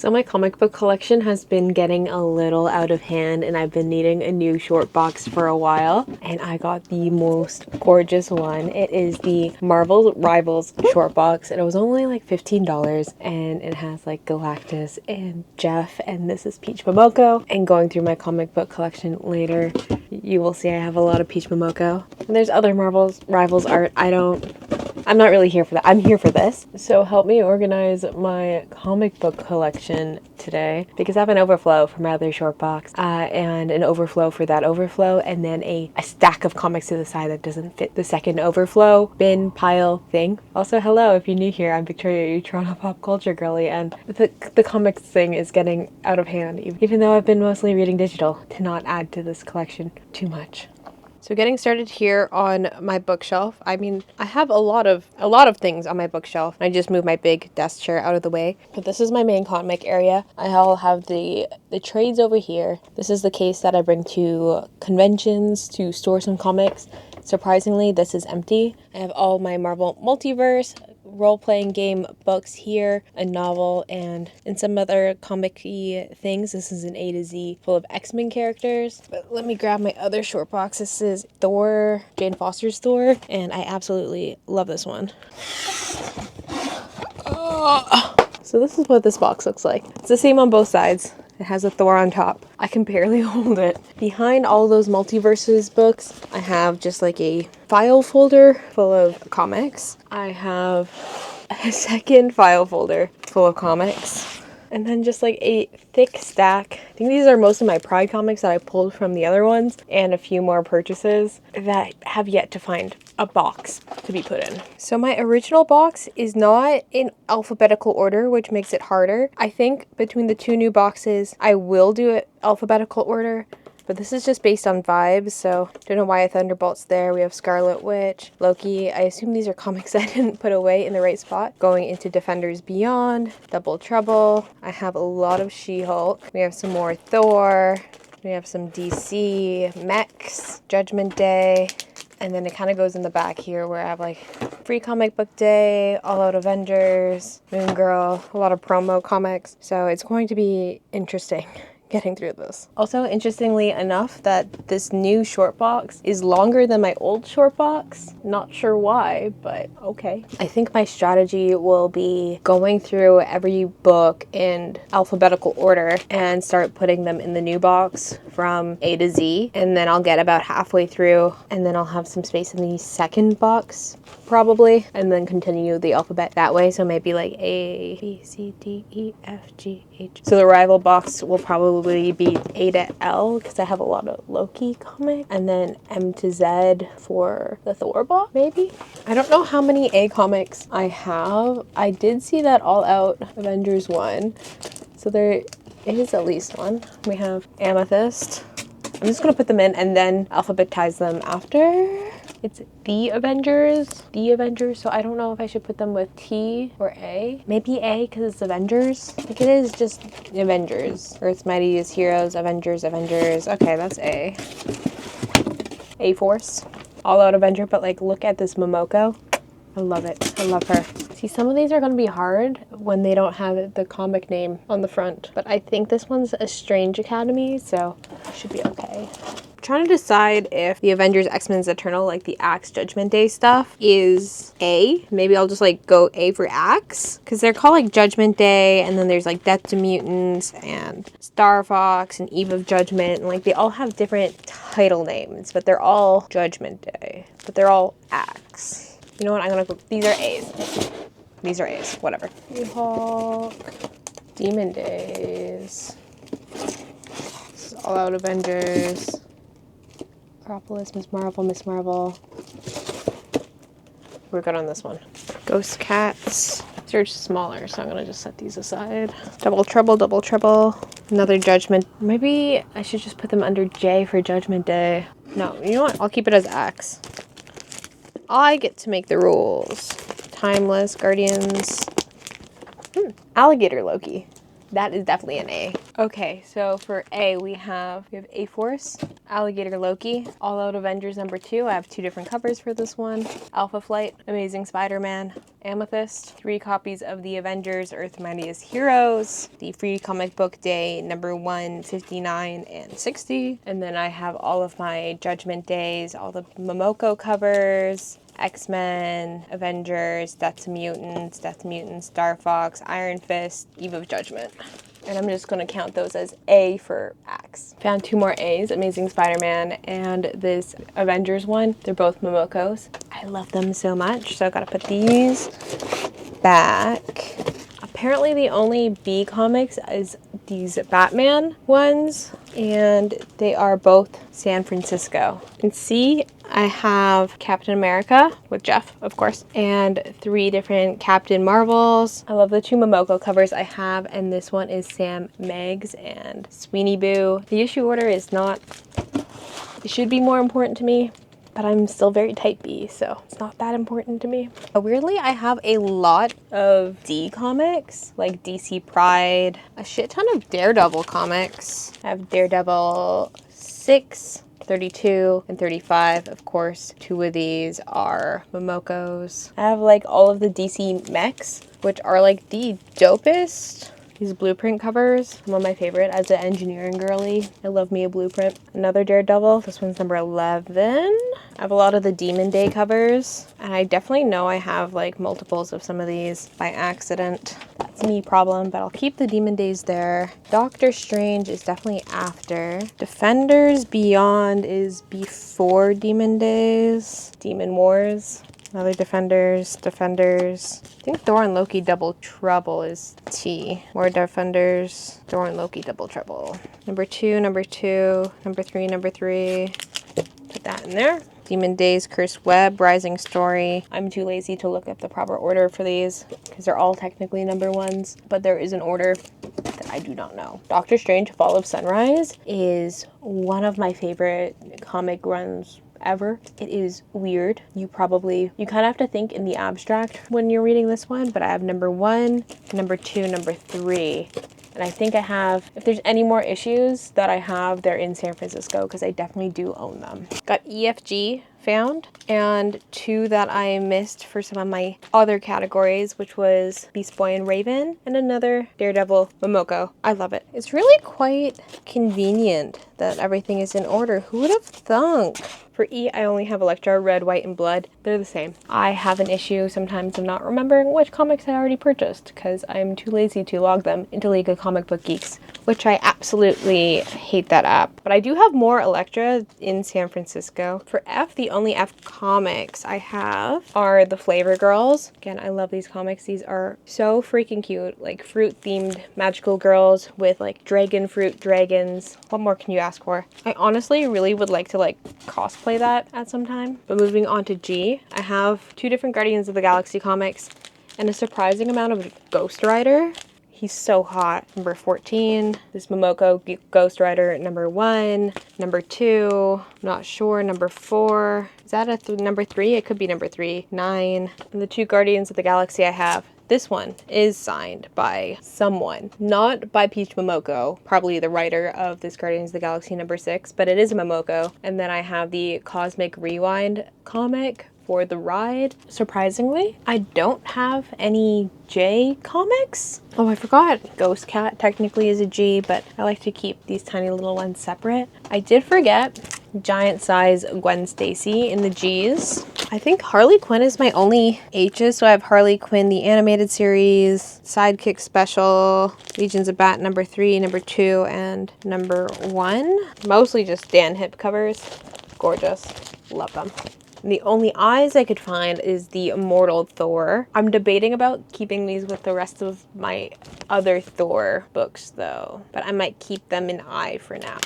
So my comic book collection has been getting a little out of hand and I've been needing a new short box for a while, and I got the most gorgeous one. It is the Marvel Rivals short box and it was only like $15, and it has like Galactus and Jeff, and this is Peach Momoko. And going through my comic book collection later, you will see I have a lot of Peach Momoko. And there's other Marvel's Rivals art. I'm not really here for that. I'm here for this. So help me organize my comic book collection today, because I have an overflow for my other short box and an overflow for that overflow, and then a stack of comics to the side that doesn't fit the second overflow bin pile thing. Also, hello, if you're new here, I'm Victoria, your Toronto pop culture girly, and the comics thing is getting out of hand, even though I've been mostly reading digital to not add to this collection too much. So getting started here on my bookshelf. I mean, I have a lot of things on my bookshelf. I just moved my big desk chair out of the way. But this is my main comic area. I'll have the trades over here. This is the case that I bring to conventions to store some comics. Surprisingly, this is empty. I have all my Marvel Multiverse role-playing game books here, a novel, and some other comic-y things. This is an A to Z full of X-Men characters. But let me grab my other short box. This is Thor, Jane Foster's Thor, and I absolutely love this one. So this is what this box looks like. It's the same on both sides. It has a Thor on top. I can barely hold it. Behind all those Multiverses books, I have just like a file folder full of comics. I have a second file folder full of comics. And then just like a thick stack. I think these are most of my Pride comics that I pulled from the other ones, and a few more purchases that have yet to find a box to be put in. So my original box is not in alphabetical order, which makes it harder. I think between the two new boxes, I will do it alphabetical order. But this is just based on vibes, so don't know why a Thunderbolts there. We have Scarlet Witch, Loki. I assume these are comics I didn't put away in the right spot. Going into Defenders Beyond, Double Trouble. I have a lot of She-Hulk. We have some more Thor. We have some DC, Mechs, Judgment Day. And then it kind of goes in the back here where I have like Free Comic Book Day, All Out Avengers, Moon Girl, a lot of promo comics. So it's going to be interesting getting through this. Also, interestingly enough, that this new short box is longer than my old short box. Not sure why, but okay. I think my strategy will be going through every book in alphabetical order and start putting them in the new box from A to Z, and then I'll get about halfway through, and then I'll have some space in the second box probably, and then continue the alphabet that way. So maybe like A, B, C, D, E, F, G, H. So the rival box will probably be A to L because I have a lot of Loki comics, and then M to Z for the Thor box, maybe? I don't know how many A comics I have. I did see that All Out Avengers one, so there is at least one. We have Amethyst. I'm just gonna put them in and then alphabetize them after. It's The Avengers, so I don't know if I should put them with T or A. Maybe A because it's Avengers. I think it is just Avengers. Earth's Mightiest Heroes, Avengers. Okay, that's A. A-Force. All Out Avenger, but like look at this Momoko. I love it. I love her. See, some of these are going to be hard when they don't have the comic name on the front. But I think this one's a Strange Academy, so it should be okay. I'm trying to decide if the Avengers X-Men's Eternal, like the Axe Judgment Day stuff, is A. Maybe I'll just like go A for Axe, because they're called like Judgment Day, and then there's like Death to Mutants and Star Fox and Eve of Judgment, and like they all have different title names, but they're all Judgment Day, but they're all Axe. You know what, I'm gonna go, these are A's. These are A's, whatever. She-Hulk, Demon Days, this is All Out Avengers, Acropolis, Miss Marvel. We're good on this one. Ghost Cats. These are smaller, so I'm gonna just set these aside. Double Trouble. Another Judgment. Maybe I should just put them under J for Judgment Day. No, you know what? I'll keep it as X. I get to make the rules. Timeless, Guardians. Alligator Loki. That is definitely an A. Okay, so for A, we have A-Force, Alligator Loki, All Out Avengers #2. I have 2 different covers for this one. Alpha Flight, Amazing Spider-Man, Amethyst, 3 copies of the Avengers Earth Mightiest Heroes, the Free Comic Book Day #1, 59, and 60. And then I have all of my Judgment Days, all the Momoko covers, X-Men, Avengers, Death to Mutants, Star Fox, Iron Fist, Eve of Judgment. And I'm just going to count those as A for Axe. Found 2 more A's, Amazing Spider-Man and this Avengers one. They're both Momokos. I love them so much, so I've got to put these back. Apparently the only B comics is these Batman ones, and they are both San Francisco. And C, I have Captain America with Jeff, of course, and 3 different Captain Marvels. I love the 2 Momoko covers I have, and this one is Sam Meggs and Sweeney Boo. The issue order is not, it should be more important to me, but I'm still very type B, so it's not that important to me. Weirdly, I have a lot of D comics, like DC Pride, a shit ton of Daredevil comics. I have Daredevil 6, 32, and 35, of course. 2 of these are Momokos. I have like all of the DC mechs, which are like the dopest. These blueprint covers, one of my favorite as an engineering girly. I love me a blueprint. Another Daredevil, this one's #11. I have a lot of the Demon Day covers, and I definitely know I have like multiples of some of these by accident. That's me problem, but I'll keep the Demon Days there. Doctor Strange is definitely after. Defenders Beyond is before Demon Days. Demon Wars. Another Defenders. I think Thor and Loki Double Trouble is T. More Defenders. Thor and Loki Double Trouble. #2, #3. Put that in there. Demon Days, Cursed Web, Rising Story. I'm too lazy to look up the proper order for these because they're all technically #1s, but there is an order that I do not know. Doctor Strange Fall of Sunrise is one of my favorite comic runs ever. It is weird. You kind of have to think in the abstract when you're reading this one, but I have #1, #2, #3. And I think I have, if there's any more issues that I have, they're in San Francisco because I definitely do own them. Got EFG found, and 2 that I missed for some of my other categories, which was Beast Boy and Raven, and another Daredevil Momoko. I love it. It's really quite convenient that everything is in order. Who would have thunk? For E, I only have Elektra, Red, White, and Blood. They're the same. I have an issue sometimes of not remembering which comics I already purchased because I'm too lazy to log them into League of Comic Book Geeks, which I absolutely hate that app. But I do have more Elektra in San Francisco. For F, the only F comics I have are the Flavour Girls. Again, I love these comics. These are so freaking cute, like fruit-themed magical girls with like dragon fruit dragons. What more can you ask for? I honestly really would like to like cosplay that at some time. But moving on to G, I have 2 different Guardians of the Galaxy comics and a surprising amount of Ghost Rider. He's so hot. #14, this Momoko Ghost Rider #1, #2, not sure, #4. Is that a #3? It could be #3, 9. And the 2 Guardians of the Galaxy I have. This one is signed by someone, not by Peach Momoko, probably the writer of this Guardians of the Galaxy #6, but it is a Momoko. And then I have the Cosmic Rewind comic for the ride. Surprisingly, I don't have any J comics. Oh, I forgot. Ghost Cat technically is a G, but I like to keep these tiny little ones separate. I did forget giant size Gwen Stacy in the G's. I think Harley Quinn is my only H's, so I have Harley Quinn, the animated series, Sidekick Special, Legions of Bat #3, #2, and #1. Mostly just Dan Hip covers. Gorgeous. Love them. And the only eyes I could find is the Immortal Thor. I'm debating about keeping these with the rest of my other Thor books though, but I might keep them in eye for now.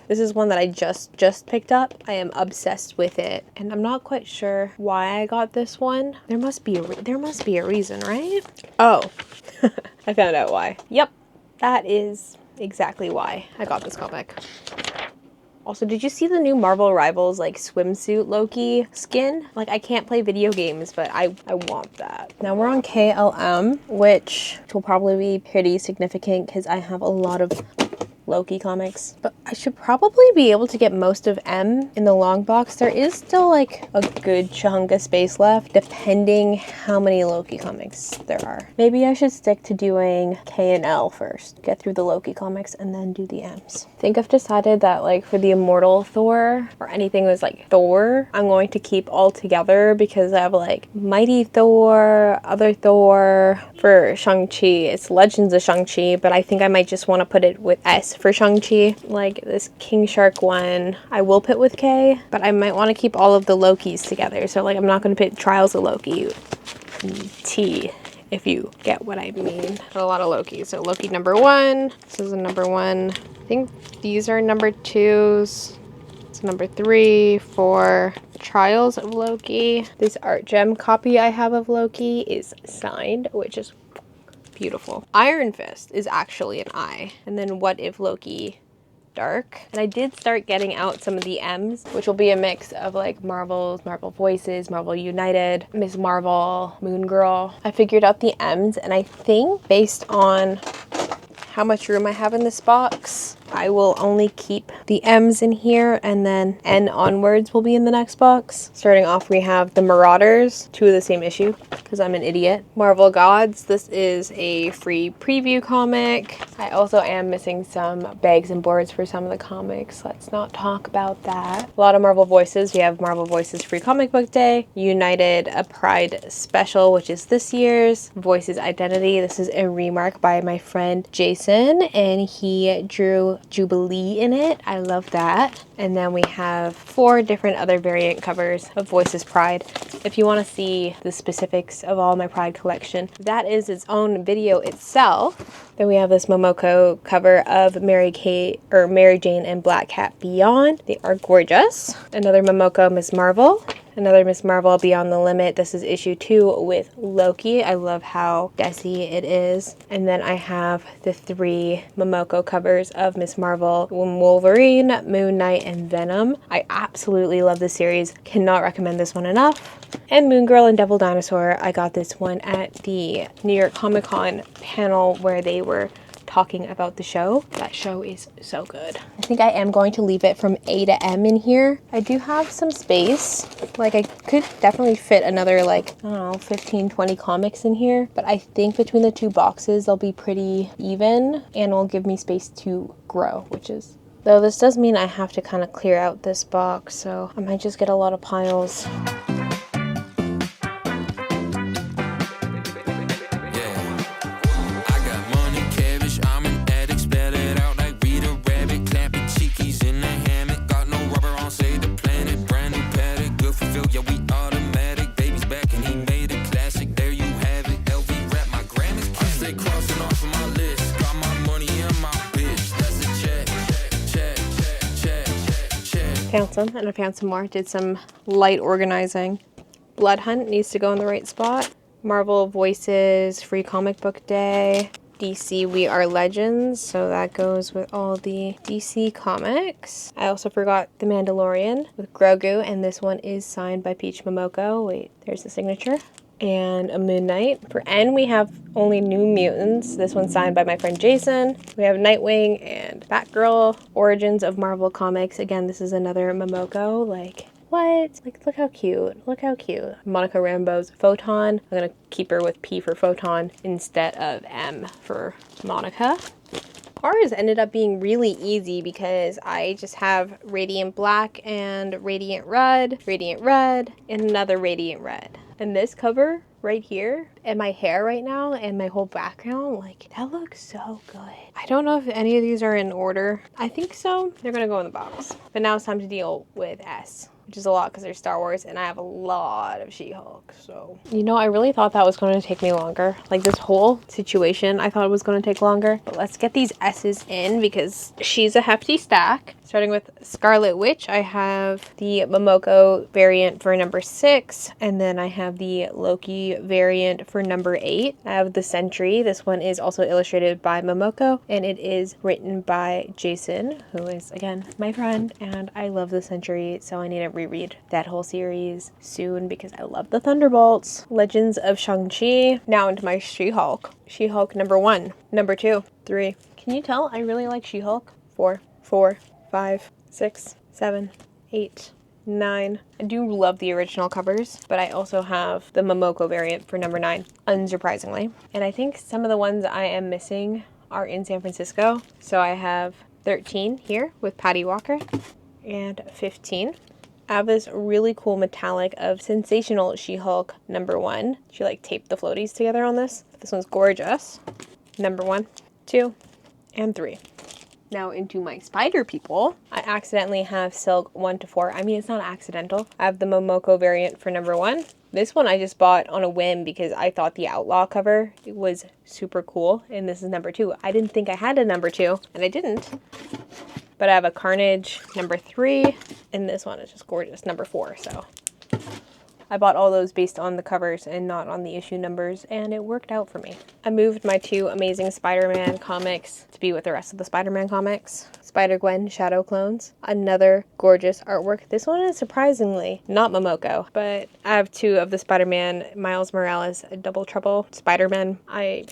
This is one that I just picked up. I am obsessed with it, and I'm not quite sure why I got this one. There must be a reason, right? Oh, I found out why. Yep, that is exactly why I got this comic. Also, did you see the new Marvel Rivals like swimsuit Loki skin? Like, I can't play video games, but I want that. Now we're on KLM, which will probably be pretty significant because I have a lot of Loki comics, but I should probably be able to get most of M in the long box. There is still like a good chunk of space left depending how many Loki comics there are. Maybe I should stick to doing K and L first, get through the Loki comics and then do the M's. I think I've decided that like for the Immortal Thor or anything that's like Thor, I'm going to keep all together because I have like Mighty Thor, Other Thor. For Shang-Chi, it's Legends of Shang-Chi, but I think I might just want to put it with S for Shang-Chi. Like this King Shark one, I will put with K, but I might want to keep all of the Lokis together. So like I'm not going to put Trials of Loki T, if you get what I mean. A lot of Loki. So Loki number 1. This is a number 1. I think these are number 2s. It's number 3, 4. Trials of Loki. This art gem copy I have of Loki is signed, which is beautiful. Iron Fist is actually an I. And then What If Loki Dark. And I did start getting out some of the M's, which will be a mix of like Marvels, Marvel Voices, Marvel United, Ms. Marvel, Moon Girl. I figured out the M's, and I think based on how much room I have in this box, I will only keep the M's in here, and then N onwards will be in the next box. Starting off, we have the Marauders, 2 of the same issue, because I'm an idiot. Marvel Gods, this is a free preview comic. I also am missing some bags and boards for some of the comics. Let's not talk about that. A lot of Marvel Voices. We have Marvel Voices Free Comic Book Day, United, a Pride Special, which is this year's, Voices Identity. This is a remark by my friend Jason, and he drew Jubilee in it. I love that. And then we have 4 different other variant covers of Voices Pride. If you want to see the specifics of all my Pride collection, that is its own video itself. Then we have this Momoko cover of Mary Jane and Black Cat Beyond. They are gorgeous. Another Momoko Ms. Marvel. Another Ms. Marvel Beyond the Limit. This is issue 2 with Loki. I love how desi it is. And then I have the 3 Momoko covers of Ms. Marvel, Wolverine, Moon Knight, and Venom. I absolutely love this series. Cannot recommend this one enough. And Moon Girl and Devil Dinosaur. I got this one at the New York Comic Con panel where they were talking about the show. That show is so good. I think I am going to leave it from A to M in here. I do have some space. Like I could definitely fit another like, I don't know, 15, 20 comics in here. But I think between the 2 boxes, they'll be pretty even and will give me space to grow, which is... Though this does mean I have to kind of clear out this box, so I might just get a lot of piles. Found some, and I found some more. Did some light organizing. Blood Hunt needs to go in the right spot. Marvel Voices Free Comic Book Day. DC We Are Legends, so that goes with all the DC comics. I also forgot The Mandalorian with Grogu, and this one is signed by Peach Momoko. Wait, there's the signature. And a Moon Knight. For N, we have only New Mutants. This one's signed by my friend Jason. We have Nightwing and Batgirl. Origins of Marvel Comics. Again, this is another Momoko. Like, what? Like, look how cute. Look how cute. Monica Rambeau's Photon. I'm gonna keep her with P for Photon instead of M for Monica. Ours ended up being really easy because I just have Radiant Black and Radiant Red, and another Radiant Red. And this cover right here and my hair right now and my whole background, like, that looks so good. I don't know if any of these are in order. I think so. They're gonna go in the box. But now it's time to deal with S, which is a lot because there's Star Wars and I have a lot of She-Hulk, so. You know, I really thought that was going to take me longer. Like this whole situation, I thought it was going to take longer. But let's get these S's in because she's a hefty stack. Starting with Scarlet Witch, I have the Momoko variant for number 6, and then I have the Loki variant for number 8. I have the Sentry. This one is also illustrated by Momoko, and it is written by Jason, who is, again, my friend, and I love the Sentry, so I need to reread that whole series soon because I love the Thunderbolts. Legends of Shang-Chi. Now into my She-Hulk. She-Hulk number 1, number 2, 3. Can you tell I really like She-Hulk? 4, 5, 6, 7, 8, 9. I do love the original covers, but I also have the Momoko variant for number 9, unsurprisingly. And I think some of the ones I am missing are in San Francisco. So I have 13 here with Patty Walker and 15. I have this really cool metallic of Sensational She-Hulk number 1. She like taped the floaties together on this. This one's gorgeous. Number 1, 2, and 3. Now into my spider people. I accidentally have Silk 1 to 4. I mean, it's not accidental. I have the Momoko variant for number 1. This one I just bought on a whim because I thought the Outlaw cover was super cool. And this is number 2. I didn't think I had a number 2, and I didn't. But I have a Carnage number 3, and this one is just gorgeous, number 4. So I bought all those based on the covers and not on the issue numbers, and it worked out for me. I moved my 2 Amazing Spider-Man comics to be with the rest of the Spider-Man comics. Spider-Gwen Shadow Clones. Another gorgeous artwork. This one is surprisingly not Momoko, but I have 2 of the Spider-Man Miles Morales Double Trouble Spider-Man. I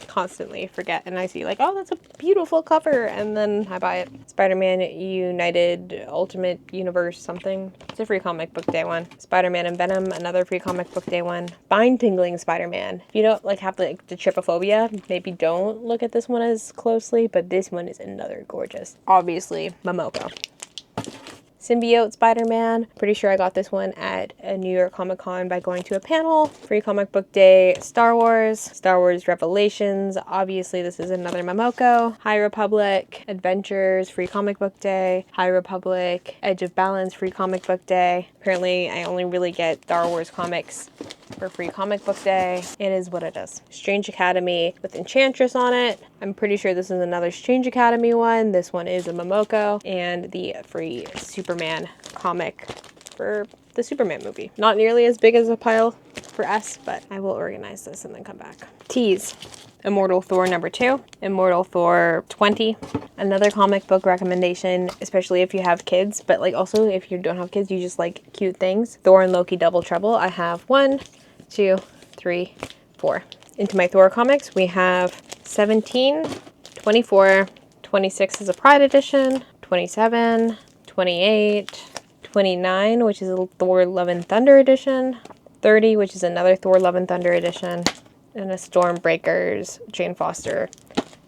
constantly forget, and I see like, oh, that's a beautiful cover, and then I buy it. Spider-Man United Ultimate Universe something. It's a free comic book day one. Spider-Man and Venom, another free comic book day one. Spine-tingling Spider-Man. If you don't like have like the trypophobia, maybe don't look at this one as closely, but this one is another gorgeous. Obviously, Momoko. Symbiote Spider-Man. Pretty sure I got this one at a New York Comic Con by going to a panel. Free comic book day, Star Wars Revelations. Obviously, this is another Momoko. High Republic Adventures, free comic book day. High Republic Edge of Balance, free comic book day. Apparently, I only really get Star Wars comics for free comic book day. It is what it is. Strange Academy with Enchantress on it. I'm pretty sure this is another Strange Academy one. This one is a Momoko, and the free Superman comic for the Superman movie. Not nearly as big as a pile for us, but I will organize this and then come back. Tease. Immortal Thor number 2, Immortal Thor 20. Another comic book recommendation, especially if you have kids, but like also if you don't have kids, you just like cute things. Thor and Loki Double Trouble. I have 1, 2, 3, 4. Into my Thor comics, we have 17, 24, 26 is a Pride edition, 27, 28, 29, which is a Thor Love and Thunder edition, 30, which is another Thor Love and Thunder edition, and a Stormbreakers Jane Foster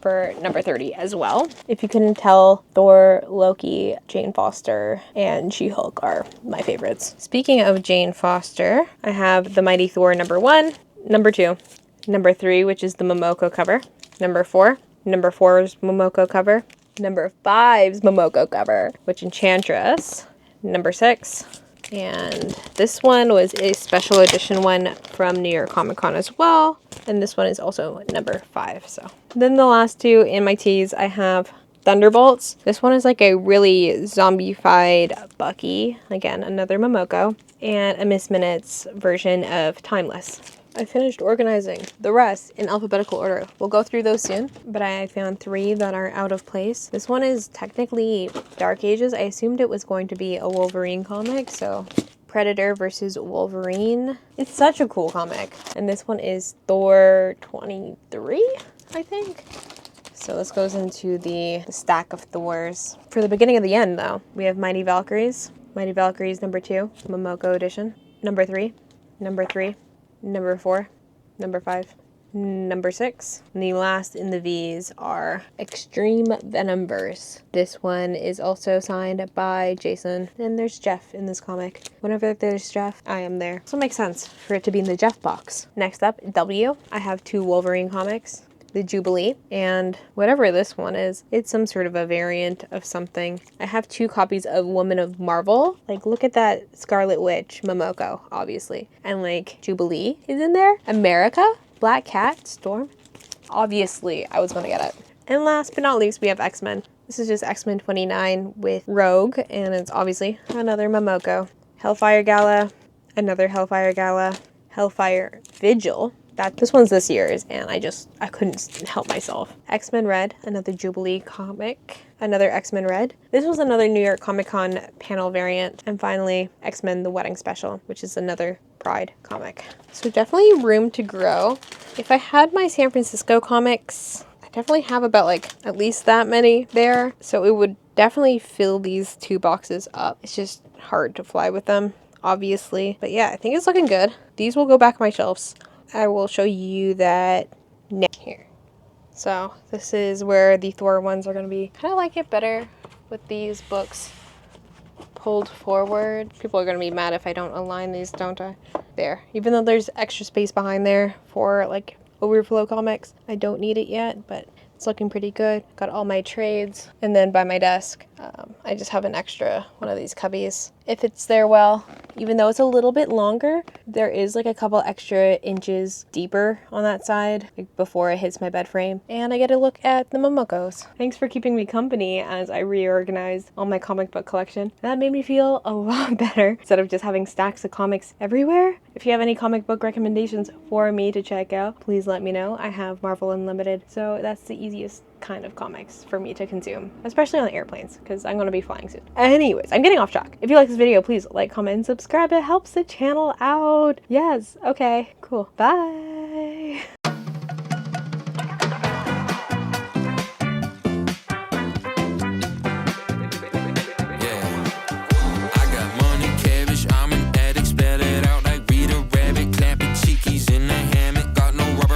for number 30 as well. If you couldn't tell, Thor, Loki, Jane Foster, and She-Hulk are my favorites. Speaking of Jane Foster, I have the Mighty Thor number 1, number 2, number 3, which is the Momoko cover, number 4, number 4's Momoko cover, number 5's Momoko cover, which Enchantress, number 6, and this one was a special edition one from New York Comic Con as well. And this one is also number 5. So then the last 2 in my teas, I have Thunderbolts. This one is like a really zombified Bucky. Again, another Momoko. And a Miss Minutes version of Timeless. I finished organizing the rest in alphabetical order. We'll go through those soon, but I found 3 that are out of place. This one is technically Dark Ages. I assumed it was going to be a Wolverine comic, so Predator versus Wolverine. It's such a cool comic. And this one is Thor 23, I think. So this goes into the stack of Thors. For the beginning of the end, though, we have Mighty Valkyries. Mighty Valkyries number 2, Momoko edition. Number 3, number 3. Number 4, number 5, number 6. And the last in the V's are Extreme Venomverse. This one is also signed by Jason. And there's Jeff in this comic. Whenever there's Jeff, I am there. So it makes sense for it to be in the Jeff box. Next up, W. I have 2 Wolverine comics. The Jubilee, and whatever this one is, it's some sort of a variant of something. I have 2 copies of Woman of Marvel. Like, look at that Scarlet Witch, Momoko, obviously. And like, Jubilee is in there. America, Black Cat, Storm. Obviously, I was gonna get it. And last but not least, we have X-Men. This is just X-Men 29 with Rogue, and it's obviously another Momoko. Hellfire Gala, another Hellfire Gala, Hellfire Vigil. This one's this year's, and I couldn't help myself. X-Men Red, another Jubilee comic, another X-Men Red. This was another New York Comic Con panel variant. And finally, X-Men The Wedding Special, which is another Pride comic. So definitely room to grow. If I had my San Francisco comics, I definitely have about like at least that many there. So it would definitely fill these 2 boxes up. It's just hard to fly with them, obviously. But yeah, I think it's looking good. These will go back on my shelves. I will show you that now here. So this is where the Thor ones are going to be. Kind of like it better with these books pulled forward. People are going to be mad if I don't align these, don't I? There. Even though there's extra space behind there for like overflow comics, I don't need it yet, but it's looking pretty good. Got all my trades. And then by my desk, I just have an extra one of these cubbies. It fits there well. Even though it's a little bit longer, there is like a couple extra inches deeper on that side like before it hits my bed frame. And I get to look at the Momokos. Thanks for keeping me company as I reorganized all my comic book collection. That made me feel a lot better instead of just having stacks of comics everywhere. If you have any comic book recommendations for me to check out, please let me know. I have Marvel Unlimited, so that's the easiest kind of comics for me to consume, especially on airplanes, because I'm going to be flying soon. Anyways, I'm getting off track. If you like this video, please like, comment, and subscribe. It helps the channel out. Yes. Okay, cool. Bye.